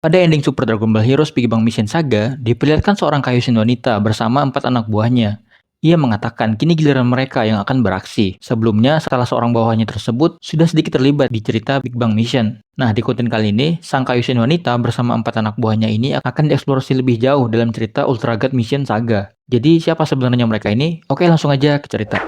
Pada ending Super Dragon Ball Heroes Big Bang Mission Saga, diperlihatkan seorang Kaioshin wanita bersama 4 anak buahnya. Ia mengatakan kini giliran mereka yang akan beraksi. Sebelumnya, salah seorang bawahannya tersebut sudah sedikit terlibat di cerita Big Bang Mission. Nah, di konten kali ini, sang Kaioshin wanita bersama 4 anak buahnya ini akan dieksplorasi lebih jauh dalam cerita Ultra God Mission Saga. Jadi, siapa sebenarnya mereka ini? Oke, langsung aja ke cerita.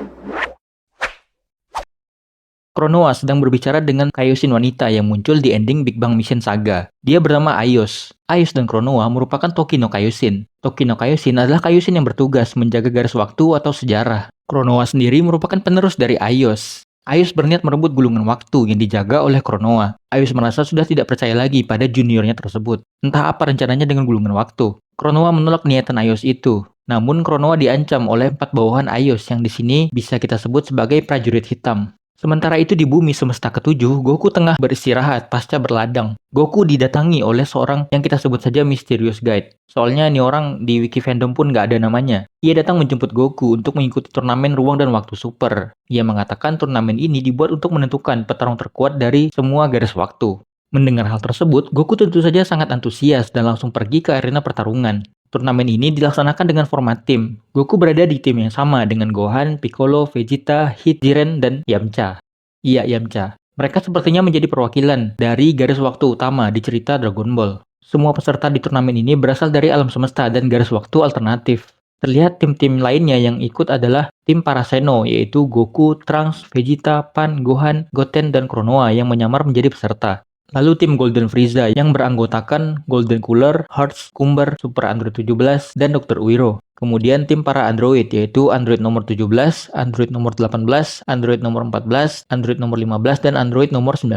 Kronoa sedang berbicara dengan Kaioshin wanita yang muncul di ending Big Bang Mission Saga. Dia bernama Aios. Aios dan Kronoa merupakan Toki no Kaioshin. Toki no Kaioshin adalah Kaioshin yang bertugas menjaga garis waktu atau sejarah. Kronoa sendiri merupakan penerus dari Aios. Aios berniat merebut gulungan waktu yang dijaga oleh Kronoa. Aios merasa sudah tidak percaya lagi pada juniornya tersebut. Entah apa rencananya dengan gulungan waktu. Kronoa menolak niatan Aios itu. Namun Kronoa diancam oleh 4 bawahan Aios yang di sini bisa kita sebut sebagai prajurit hitam. Sementara itu di bumi semesta ketujuh, Goku tengah beristirahat pasca berladang. Goku didatangi oleh seorang yang kita sebut saja Mysterious Guide. Soalnya ini orang di wiki fandom pun nggak ada namanya. Ia datang menjemput Goku untuk mengikuti turnamen ruang dan waktu super. Ia mengatakan turnamen ini dibuat untuk menentukan petarung terkuat dari semua garis waktu. Mendengar hal tersebut, Goku tentu saja sangat antusias dan langsung pergi ke arena pertarungan. Turnamen ini dilaksanakan dengan format tim. Goku berada di tim yang sama dengan Gohan, Piccolo, Vegeta, Hit, Jiren, dan Yamcha. Iya, Yamcha. Mereka sepertinya menjadi perwakilan dari garis waktu utama di cerita Dragon Ball. Semua peserta di turnamen ini berasal dari alam semesta dan garis waktu alternatif. Terlihat tim-tim lainnya yang ikut adalah tim para Seno, yaitu Goku, Trunks, Vegeta, Pan, Gohan, Goten, dan Kronoa yang menyamar menjadi peserta. Lalu tim Golden Frieza yang beranggotakan Golden Cooler, Hearts, Kumber, Super Android 17, dan Dr. Uiro. Kemudian tim para android yaitu Android nomor 17, Android nomor 18, Android nomor 14, Android nomor 15, dan Android nomor 19.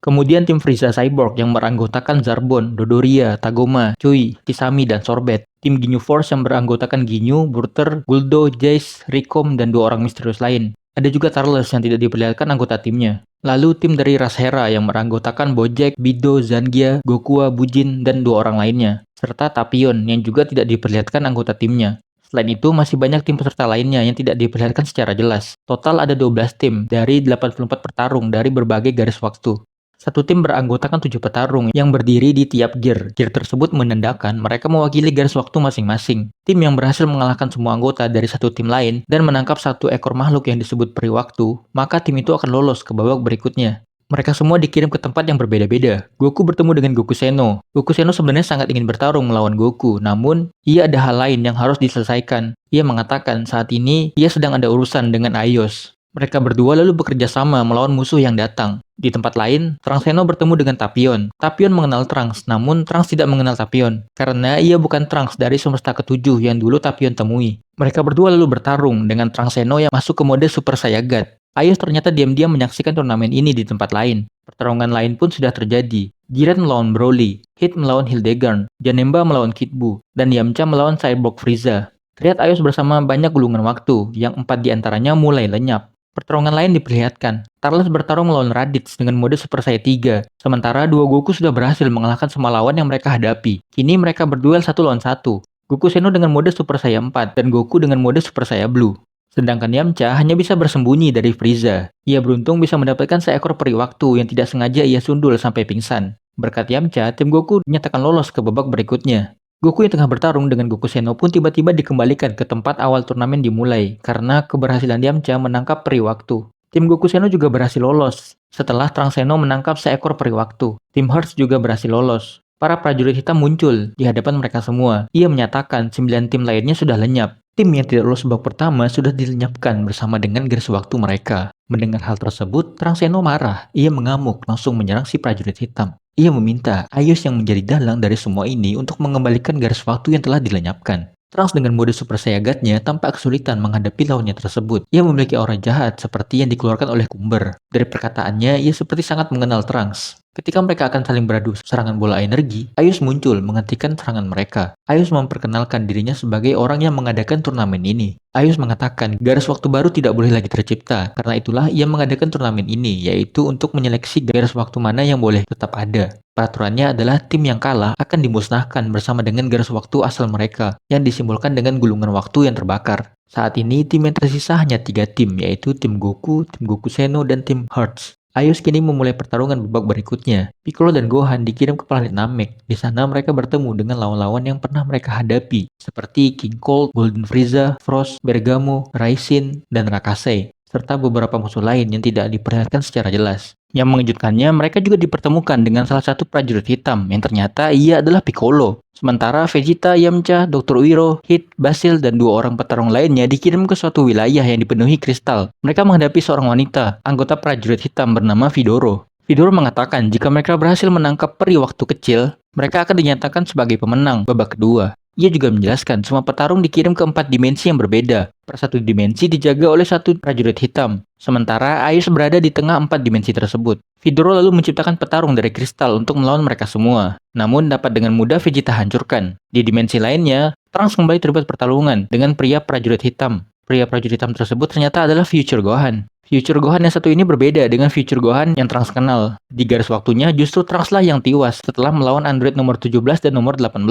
Kemudian tim Frieza Cyborg yang beranggotakan Zarbon, Dodoria, Tagoma, Cui, Kisame, dan Sorbet. Tim Ginyu Force yang beranggotakan Ginyu, Burter, Guldo, Jace, Rikom, dan 2 orang misterius lain. Ada juga Tarles yang tidak diperlihatkan anggota timnya. Lalu tim dari ras Hera yang beranggotakan Bojack, Bido, Zangia, Gokua, Bujin, dan 2 orang lainnya. Serta Tapion yang juga tidak diperlihatkan anggota timnya. Selain itu, masih banyak tim peserta lainnya yang tidak diperlihatkan secara jelas. Total ada 12 tim dari 84 petarung dari berbagai garis waktu. Satu tim beranggotakan 7 petarung yang berdiri di tiap gear. Gear tersebut menandakan mereka mewakili garis waktu masing-masing. Tim yang berhasil mengalahkan semua anggota dari satu tim lain dan menangkap satu ekor makhluk yang disebut peri waktu, maka tim itu akan lolos ke babak berikutnya. Mereka semua dikirim ke tempat yang berbeda-beda. Goku bertemu dengan Goku Seno. Goku Seno sebenarnya sangat ingin bertarung melawan Goku, namun ia ada hal lain yang harus diselesaikan. Ia mengatakan saat ini ia sedang ada urusan dengan Aios. Mereka berdua lalu bekerja sama melawan musuh yang datang. Di tempat lain, Trunks Seno bertemu dengan Tapion. Tapion mengenal Trunks, namun Trunks tidak mengenal Tapion, karena ia bukan Trunks dari semesta ketujuh yang dulu Tapion temui. Mereka berdua lalu bertarung dengan Trunks Seno yang masuk ke mode Super Saiyagat. Aios ternyata diam-diam menyaksikan turnamen ini di tempat lain. Pertarungan lain pun sudah terjadi. Jiren melawan Broly, Hit melawan Hildegard, Janemba melawan Kid Buu, dan Yamcha melawan Cyborg Frieza. Terlihat Aios bersama banyak gulungan waktu, yang 4 diantaranya mulai lenyap. Pertarungan lain diperlihatkan. Tarles bertarung melawan Raditz dengan mode Super Saiyan 3, sementara 2 Goku sudah berhasil mengalahkan semua lawan yang mereka hadapi. Kini mereka berduel 1 lawan 1. Goku Seno dengan mode Super Saiyan 4 dan Goku dengan mode Super Saiyan Blue. Sedangkan Yamcha hanya bisa bersembunyi dari Frieza. Ia beruntung bisa mendapatkan seekor peri waktu yang tidak sengaja ia sundul sampai pingsan. Berkat Yamcha, tim Goku dinyatakan lolos ke babak berikutnya. Goku yang tengah bertarung dengan Goku Seno pun tiba-tiba dikembalikan ke tempat awal turnamen dimulai karena keberhasilan Yamcha menangkap peri waktu. Tim Goku Seno juga berhasil lolos setelah Trunks Seno menangkap seekor peri waktu. Tim Hearts juga berhasil lolos. Para prajurit hitam muncul di hadapan mereka semua. Ia menyatakan 9 tim lainnya sudah lenyap. Tim yang tidak lolos babak pertama sudah dilenyapkan bersama dengan garis waktu mereka. Mendengar hal tersebut, Trunks Seno marah. Ia mengamuk langsung menyerang si prajurit hitam. Ia meminta Aios yang menjadi dalang dari semua ini untuk mengembalikan garis waktu yang telah dilenyapkan. Trunks dengan mode Super Saiyagatnya tampak kesulitan menghadapi lawannya tersebut. Ia memiliki aura jahat seperti yang dikeluarkan oleh Kumber. Dari perkataannya, ia seperti sangat mengenal Trunks. Ketika mereka akan saling beradu serangan bola energi, Aios muncul menghentikan serangan mereka. Aios memperkenalkan dirinya sebagai orang yang mengadakan turnamen ini. Aios mengatakan garis waktu baru tidak boleh lagi tercipta, karena itulah ia mengadakan turnamen ini, yaitu untuk menyeleksi garis waktu mana yang boleh tetap ada. Peraturannya adalah tim yang kalah akan dimusnahkan bersama dengan garis waktu asal mereka, yang disimbolkan dengan gulungan waktu yang terbakar. Saat ini tim yang tersisa hanya 3 tim, yaitu tim Goku Seno, dan tim Hearts. Ayus kini memulai pertarungan babak berikutnya. Piccolo dan Gohan dikirim ke planet Namek. Di sana mereka bertemu dengan lawan-lawan yang pernah mereka hadapi, seperti King Cold, Golden Frieza, Frost, Bergamo, Raisin, dan Rakase, serta beberapa musuh lain yang tidak diperlihatkan secara jelas. Yang mengejutkannya, mereka juga dipertemukan dengan salah satu prajurit hitam yang ternyata ia adalah Piccolo. Sementara Vegeta, Yamcha, Dr. Wiro, Hit, Basil, dan dua orang petarung lainnya dikirim ke suatu wilayah yang dipenuhi kristal. Mereka menghadapi seorang wanita, anggota prajurit hitam bernama Vidoro. Vidoro mengatakan jika mereka berhasil menangkap peri waktu kecil, mereka akan dinyatakan sebagai pemenang babak kedua. Ia juga menjelaskan semua petarung dikirim ke 4 dimensi yang berbeda. Per satu dimensi dijaga oleh satu prajurit hitam. Sementara Ayus berada di tengah 4 dimensi tersebut. Vidoro lalu menciptakan petarung dari kristal untuk melawan mereka semua. Namun dapat dengan mudah Vegeta hancurkan. Di dimensi lainnya, Trunks kembali terlibat pertarungan dengan pria prajurit hitam. Pria prajurit hitam tersebut ternyata adalah Future Gohan. Future Gohan yang satu ini berbeda dengan Future Gohan yang Trunks kenal. Di garis waktunya, justru Trunks lah yang tewas setelah melawan android nomor 17 dan nomor 18.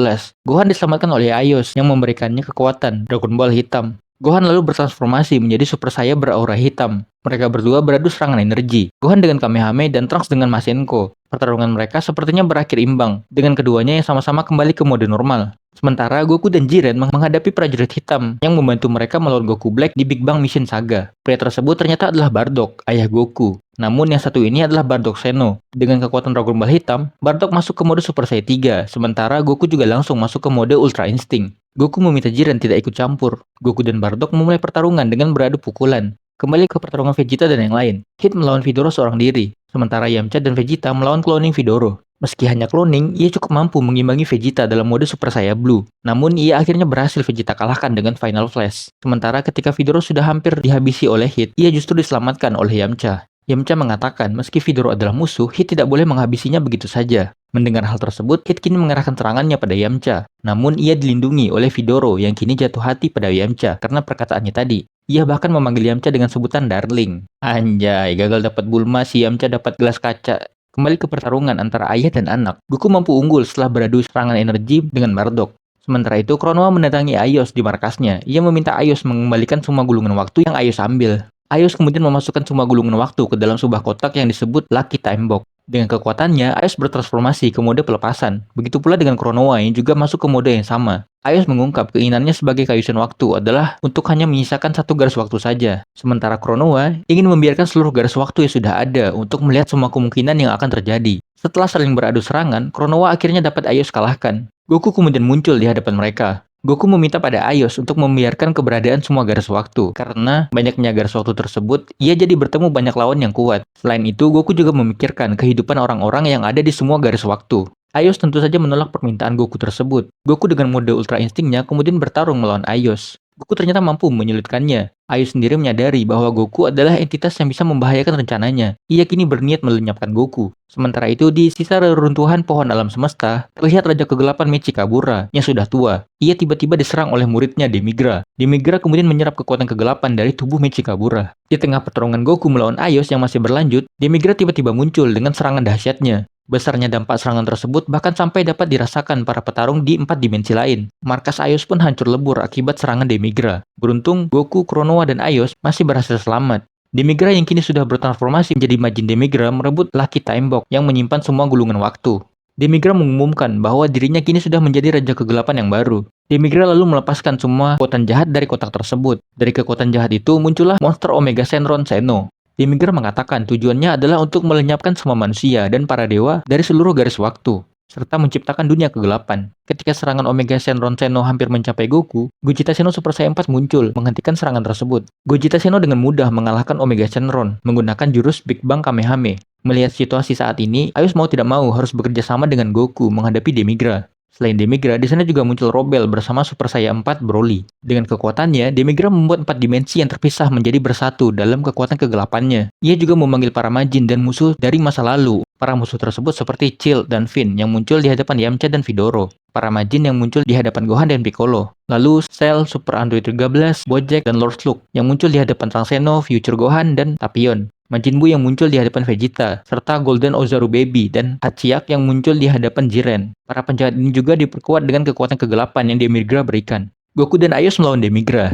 Gohan diselamatkan oleh Ayos yang memberikannya kekuatan Dragon Ball hitam. Gohan lalu bertransformasi menjadi Super Saiyan beraura hitam. Mereka berdua beradu serangan energi. Gohan dengan Kamehameha dan Trunks dengan Masenko. Pertarungan mereka sepertinya berakhir imbang, dengan keduanya yang sama-sama kembali ke mode normal. Sementara Goku dan Jiren menghadapi prajurit hitam yang membantu mereka melawan Goku Black di Big Bang Mission Saga. Pria tersebut ternyata adalah Bardock, ayah Goku. Namun yang satu ini adalah Bardock Seno. Dengan kekuatan Dragon Ball hitam, Bardock masuk ke mode Super Saiyan 3, sementara Goku juga langsung masuk ke mode Ultra Instinct. Goku meminta Jiren tidak ikut campur. Goku dan Bardock memulai pertarungan dengan beradu pukulan. Kembali ke pertarungan Vegeta dan yang lain. Hit melawan Vidoro seorang diri, sementara Yamcha dan Vegeta melawan cloning Vidoro. Meski hanya cloning, ia cukup mampu mengimbangi Vegeta dalam mode Super Saiyan Blue. Namun ia akhirnya berhasil Vegeta kalahkan dengan Final Flash. Sementara ketika Vidoro sudah hampir dihabisi oleh Hit, ia justru diselamatkan oleh Yamcha. Yamcha mengatakan meski Vidoro adalah musuh, Hit tidak boleh menghabisinya begitu saja. Mendengar hal tersebut, Hit kini mengerahkan serangannya pada Yamcha. Namun ia dilindungi oleh Vidoro yang kini jatuh hati pada Yamcha karena perkataannya tadi. Ia bahkan memanggil Yamcha dengan sebutan Darling. Anjay, gagal dapat Bulma, si Yamcha dapat gelas kaca. Kembali ke pertarungan antara ayah dan anak. Goku mampu unggul setelah beradu serangan energi dengan Bardock. Sementara itu, Kronoa mendatangi Ayos di markasnya. Ia meminta Ayos mengembalikan semua gulungan waktu yang Ayos ambil. Ayos kemudian memasukkan semua gulungan waktu ke dalam sebuah kotak yang disebut Lucky Time Box. Dengan kekuatannya, Ayos bertransformasi ke mode pelepasan. Begitu pula dengan Kronoa yang juga masuk ke mode yang sama. Ayos mengungkap keinginannya sebagai Kaioshin waktu adalah untuk hanya menyisakan satu garis waktu saja. Sementara Kronoa ingin membiarkan seluruh garis waktu yang sudah ada untuk melihat semua kemungkinan yang akan terjadi. Setelah saling beradu serangan, Kronoa akhirnya dapat Ayos kalahkan. Goku kemudian muncul di hadapan mereka. Goku meminta pada Ayos untuk membiarkan keberadaan semua garis waktu. Karena banyaknya garis waktu tersebut, ia jadi bertemu banyak lawan yang kuat. Selain itu, Goku juga memikirkan kehidupan orang-orang yang ada di semua garis waktu. Ayos tentu saja menolak permintaan Goku tersebut. Goku dengan mode Ultra Instinct-nya kemudian bertarung melawan Ayos. Goku ternyata mampu menyulitkannya. Ayos sendiri menyadari bahwa Goku adalah entitas yang bisa membahayakan rencananya. Ia kini berniat melenyapkan Goku. Sementara itu, di sisa reruntuhan pohon alam semesta, terlihat Raja Kegelapan Michikabura yang sudah tua. Ia tiba-tiba diserang oleh muridnya Demigra. Demigra kemudian menyerap kekuatan kegelapan dari tubuh Michikabura. Di tengah pertarungan Goku melawan Ayos yang masih berlanjut, Demigra tiba-tiba muncul dengan serangan dahsyatnya. Besarnya dampak serangan tersebut bahkan sampai dapat dirasakan para petarung di 4 dimensi lain. Markas Ayos pun hancur lebur akibat serangan Demigra. Beruntung, Goku, Kronoa, dan Ayos masih berhasil selamat. Demigra yang kini sudah bertransformasi menjadi Majin Demigra merebut Lucky Time Box yang menyimpan semua gulungan waktu. Demigra mengumumkan bahwa dirinya kini sudah menjadi Raja Kegelapan yang baru. Demigra lalu melepaskan semua kekuatan jahat dari kotak tersebut. Dari kekuatan jahat itu muncullah monster Omega Shenron Seno. Demigra mengatakan tujuannya adalah untuk melenyapkan semua manusia dan para dewa dari seluruh garis waktu, serta menciptakan dunia kegelapan. Ketika serangan Omega Shenron Seno hampir mencapai Goku, Gogeta Seno Super Saiyan 4 muncul menghentikan serangan tersebut. Gogeta Seno dengan mudah mengalahkan Omega Shenron menggunakan jurus Big Bang Kamehameha. Melihat situasi saat ini, Ayos mau tidak mau harus bekerja sama dengan Goku menghadapi Demigra. Selain Demigra, di sana juga muncul Robel bersama Super Saiyan 4 Broly. Dengan kekuatannya, Demigra membuat 4 dimensi yang terpisah menjadi bersatu dalam kekuatan kegelapannya. Ia juga memanggil para Majin dan musuh dari masa lalu. Para musuh tersebut seperti Chill dan Finn yang muncul di hadapan Yamcha dan Vidoro. Para Majin yang muncul di hadapan Gohan dan Piccolo. Lalu Cell, Super Android 13, Bojack, dan Lord Slug yang muncul di hadapan Trunks Zeno, Future Gohan, dan Tapion. Majin Buu yang muncul di hadapan Vegeta, serta Golden Ozaru Baby dan Hachiyak yang muncul di hadapan Jiren. Para penjahat ini juga diperkuat dengan kekuatan kegelapan yang Demigra berikan. Goku dan Ayos melawan Demigra.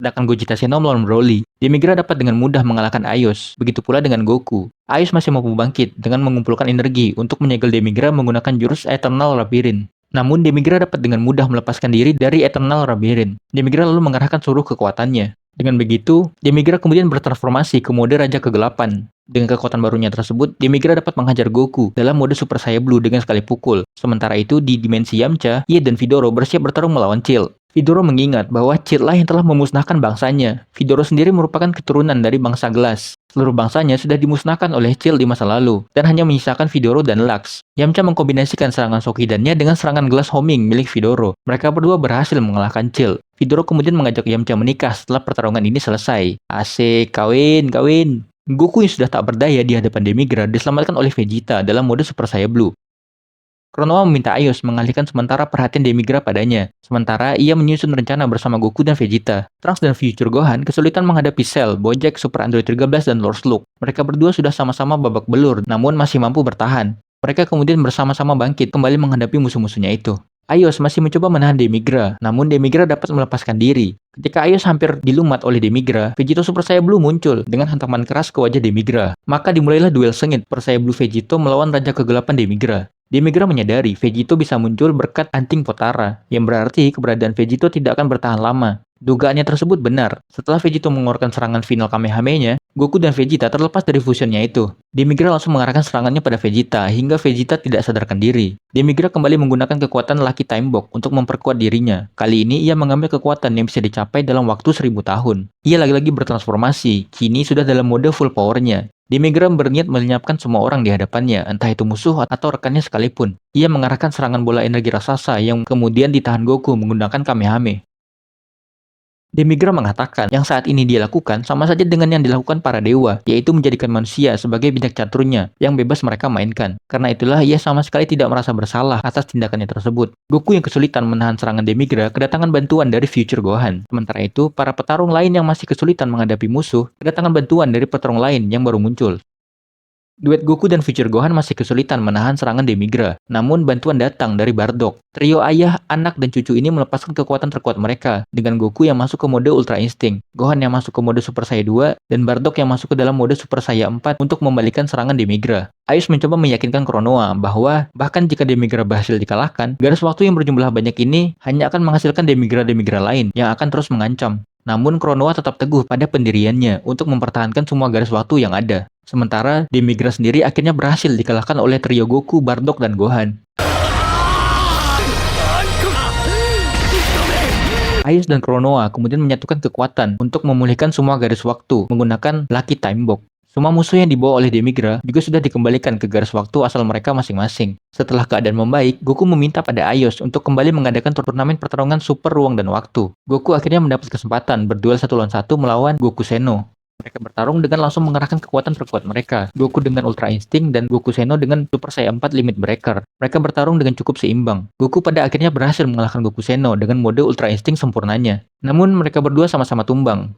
Sedangkan Gogeta Seno melawan Broly. Demigra dapat dengan mudah mengalahkan Aios, begitu pula dengan Goku. Aios masih mampu bangkit dengan mengumpulkan energi untuk menyegel Demigra menggunakan jurus Eternal Labyrinth. Namun Demigra dapat dengan mudah melepaskan diri dari Eternal Labyrinth. Demigra lalu mengerahkan seluruh kekuatannya. Dengan begitu, Demigra kemudian bertransformasi ke mode Raja Kegelapan. Dengan kekuatan barunya tersebut, Demigra dapat menghajar Goku dalam mode Super Saiyan Blue dengan sekali pukul. Sementara itu, di dimensi Yamcha, Ie dan Vidoro bersiap bertarung melawan Chill. Vidoro mengingat bahwa Chill lah yang telah memusnahkan bangsanya. Vidoro sendiri merupakan keturunan dari bangsa Gelas. Seluruh bangsanya sudah dimusnahkan oleh Chill di masa lalu, dan hanya menyisakan Vidoro dan Lux. Yamcha mengkombinasikan serangan Sokidannya dengan serangan gelas homing milik Vidoro. Mereka berdua berhasil mengalahkan Chill. Vidoro kemudian mengajak Yamcha menikah setelah pertarungan ini selesai. Asik, kawin, kawin. Goku yang sudah tak berdaya di hadapan Demigra diselamatkan oleh Vegeta dalam mode Super Saiyan Blue. Konoha meminta Aios mengalihkan sementara perhatian Demigra padanya. Sementara ia menyusun rencana bersama Goku dan Vegeta. Trunks dan Future Gohan kesulitan menghadapi Cell, Bojack, Super Android 13, dan Lord Slug. Mereka berdua sudah sama-sama babak belur, namun masih mampu bertahan. Mereka kemudian bersama-sama bangkit kembali menghadapi musuh-musuhnya itu. Aios masih mencoba menahan Demigra, namun Demigra dapat melepaskan diri. Ketika Aios hampir dilumat oleh Demigra, Vegito Super Saiyan Blue muncul dengan hantaman keras ke wajah Demigra. Maka dimulailah duel sengit Super Saiyan Blue Vegito melawan Raja Kegelapan Demigra. Demigra menyadari Vegito bisa muncul berkat anting Potara, yang berarti keberadaan Vegito tidak akan bertahan lama. Dugaannya tersebut benar. Setelah Vegito mengeluarkan serangan final Kamehameha-nya, Goku dan Vegeta terlepas dari fusionnya itu. Demigra langsung mengarahkan serangannya pada Vegeta hingga Vegeta tidak sadarkan diri. Demigra kembali menggunakan kekuatan Lucky Time Box untuk memperkuat dirinya. Kali ini ia mengambil kekuatan yang bisa dicapai dalam waktu 1000 tahun. Ia lagi-lagi bertransformasi, kini sudah dalam mode full powernya. Demigra berniat melenyapkan semua orang di hadapannya, entah itu musuh atau rekannya sekalipun. Ia mengarahkan serangan bola energi raksasa yang kemudian ditahan Goku menggunakan Kamehameha. Demigra mengatakan yang saat ini dia lakukan sama saja dengan yang dilakukan para dewa, yaitu menjadikan manusia sebagai bidang caturnya yang bebas mereka mainkan. Karena itulah ia sama sekali tidak merasa bersalah atas tindakannya tersebut. Goku yang kesulitan menahan serangan Demigra kedatangan bantuan dari Future Gohan. Sementara itu, para petarung lain yang masih kesulitan menghadapi musuh kedatangan bantuan dari petarung lain yang baru muncul. Duet Goku dan Future Gohan masih kesulitan menahan serangan Demigra, namun bantuan datang dari Bardock. Trio ayah, anak, dan cucu ini melepaskan kekuatan terkuat mereka, dengan Goku yang masuk ke mode Ultra Instinct, Gohan yang masuk ke mode Super Saiyan 2, dan Bardock yang masuk ke dalam mode Super Saiyan 4 untuk membalikan serangan Demigra. Aios mencoba meyakinkan Konoha bahwa bahkan jika Demigra berhasil dikalahkan, garis waktu yang berjumlah banyak ini hanya akan menghasilkan Demigra-Demigra lain yang akan terus mengancam. Namun Konoha tetap teguh pada pendiriannya untuk mempertahankan semua garis waktu yang ada. Sementara Demigra sendiri akhirnya berhasil dikalahkan oleh trio Goku, Bardock, dan Gohan. Aios dan Konoha kemudian menyatukan kekuatan untuk memulihkan semua garis waktu menggunakan Lucky Time Box. Semua musuh yang dibawa oleh Demigra juga sudah dikembalikan ke garis waktu asal mereka masing-masing. Setelah keadaan membaik, Goku meminta pada Aios untuk kembali mengadakan turnamen pertarungan Super Ruang dan Waktu. Goku akhirnya mendapat kesempatan berduel 1 lawan 1 melawan Goku Seno. Mereka bertarung dengan langsung mengerahkan kekuatan terkuat mereka. Goku dengan Ultra Instinct dan Goku Seno dengan Super Saiyan 4 Limit Breaker. Mereka bertarung dengan cukup seimbang. Goku pada akhirnya berhasil mengalahkan Goku Seno dengan mode Ultra Instinct sempurnanya. Namun mereka berdua sama-sama tumbang.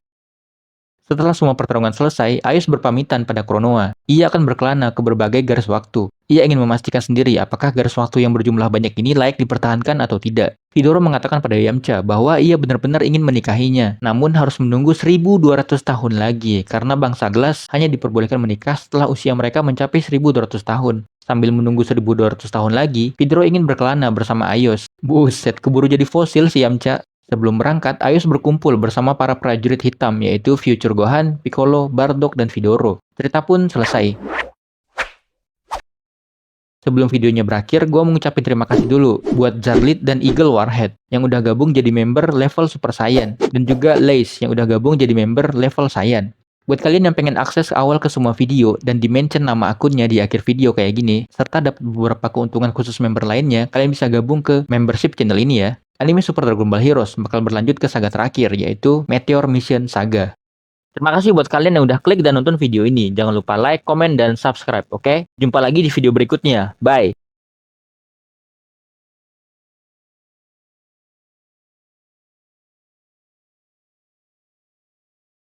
Setelah semua pertarungan selesai, Aios berpamitan pada Konoha. Ia akan berkelana ke berbagai garis waktu. Ia ingin memastikan sendiri apakah garis waktu yang berjumlah banyak ini layak dipertahankan atau tidak. Vidoro mengatakan pada Yamcha bahwa ia benar-benar ingin menikahinya, namun harus menunggu 1200 tahun lagi karena bangsa Gelas hanya diperbolehkan menikah setelah usia mereka mencapai 1200 tahun. Sambil menunggu 1200 tahun lagi, Vidoro ingin berkelana bersama Aios. Buset, keburu jadi fosil si Yamcha. Sebelum berangkat, Aios berkumpul bersama para prajurit hitam yaitu Future Gohan, Piccolo, Bardock, dan Vidoro. Cerita pun selesai. Sebelum videonya berakhir, gue mengucapkan terima kasih dulu buat Zarlit dan Eagle Warhead yang udah gabung jadi member level Super Saiyan, dan juga Lace yang udah gabung jadi member level Saiyan. Buat kalian yang pengen akses awal ke semua video dan di-mention nama akunnya di akhir video kayak gini, serta dapat beberapa keuntungan khusus member lainnya, kalian bisa gabung ke membership channel ini ya. Anime Super Dragon Ball Heroes bakal berlanjut ke saga terakhir, yaitu Meteor Mission Saga. Terima kasih buat kalian yang udah klik dan nonton video ini. Jangan lupa like, komen, dan subscribe, oke? Jumpa lagi di video berikutnya. Bye!